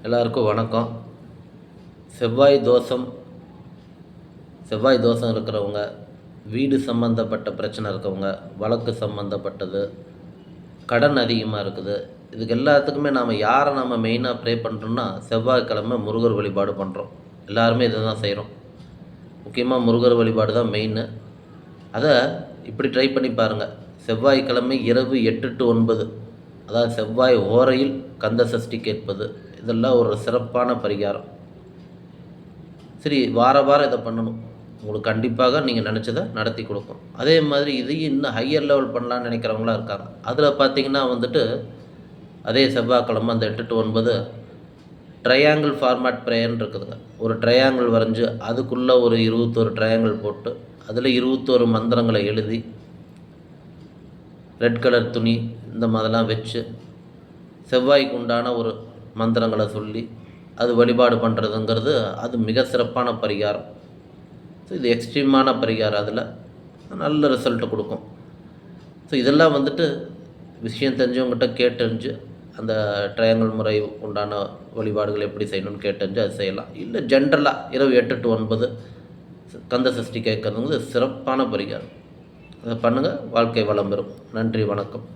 எல்லாருக்கும் வணக்கம். செவ்வாய் தோஷம் இருக்கிறவங்க, வீடு சம்மந்தப்பட்ட பிரச்சனை இருக்கவங்க, வழக்கு சம்மந்தப்பட்டது, கடன் அதிகமாக இருக்குது, இதுக்கு எல்லாத்துக்குமே யாரை மெயினாக ப்ரே பண்ணுறோம்னா, செவ்வாய்க்கிழமை முருகர் வழிபாடு பண்ணுறோம். எல்லாருமே இதை தான் செய்கிறோம். முக்கியமாக முருகர் வழிபாடு தான் மெயின். அதை இப்படி ட்ரை பண்ணி பாருங்கள். செவ்வாய்க்கிழமை இரவு 8 to 9, அதாவது செவ்வாய் ஓரையில் கந்த சஷ்டி கேட்பது, இதெல்லாம் ஒரு சிறப்பான பரிகாரம். சரி, வாரம் இதை பண்ணணும். உங்களுக்கு கண்டிப்பாக நீங்கள் நினச்சதை நடத்தி கொடுக்கும். அதே மாதிரி இதையும் இன்னும் ஹையர் லெவல் பண்ணலான்னு நினைக்கிறவங்களாம் இருக்காங்க. அதில் பார்த்திங்கன்னா அதே செவ்வாய்க்கிழமை அந்த 8 to 9 ட்ரையாங்கிள் ஃபார்மேட் ப்ரேயர்னு இருக்குதுங்க. ஒரு ட்ரையாங்கிள் வரைஞ்சி அதுக்குள்ளே ஒரு 21 ட்ரையாங்கிள் போட்டு அதில் 21 மந்திரங்களை எழுதி ரெட் கலர் துணி இந்த மாதிரிலாம் வச்சு செவ்வாய்க்கு உண்டான ஒரு மந்திரங்களை சொல்லி அது வழிபாடு பண்ணுறதுங்கிறது அது மிக சிறப்பான பரிகாரம். ஸோ இது எக்ஸ்ட்ரீமான பரிகாரம், அதில் நல்ல ரிசல்ட்டு கொடுக்கும். ஸோ இதெல்லாம் விஷயம் தெரிஞ்சவங்ககிட்ட கேட்டறிஞ்சு அந்த ட்ரையாங்கிள் முறை உண்டான வழிபாடுகள் எப்படி செய்யணும்னு கேட்டறிஞ்சு அது செய்யலாம். இல்லை ஜென்ரலாக இரவு 8 to 9 கந்த சஷ்டி கேட்கறதுங்கிறது சிறப்பான பரிகாரம். அதை பண்ணுங்கள், வாழ்க்கை வளம் பெறும். நன்றி, வணக்கம்.